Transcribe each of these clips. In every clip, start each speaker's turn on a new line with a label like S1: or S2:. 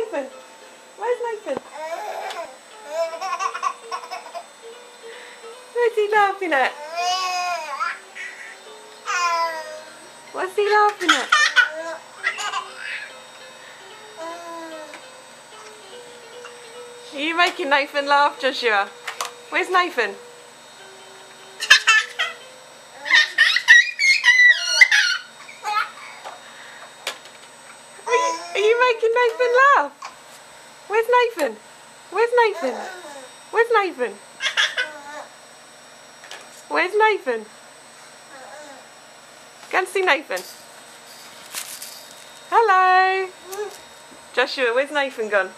S1: Nathan? Where's Nathan? What's he laughing at? What's he laughing at? Are you making Nathan laugh, Joshua? Where's Nathan? Are you making Nathan laugh? Where's Nathan? Where's Nathan? Where's Nathan? Where's Nathan? Go and see Nathan. Hello. Joshua, where's Nathan gone?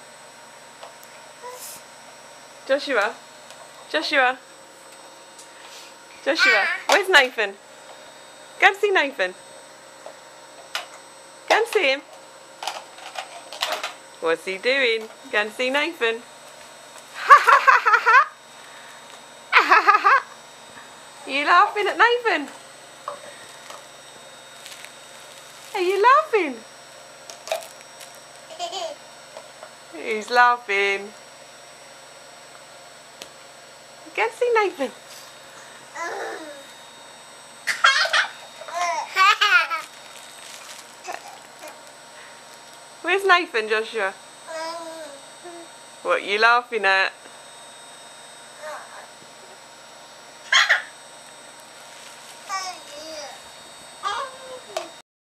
S1: Joshua? Joshua? Joshua, where's Nathan? Go and see Nathan. Go and see him. What's he doing? Go and see Nathan. Ha ha ha ha ha! Ha ha ha! Are you laughing at Nathan? Are you laughing? He's laughing. Go and see Nathan. Where's Nathan, Joshua? What are you laughing at?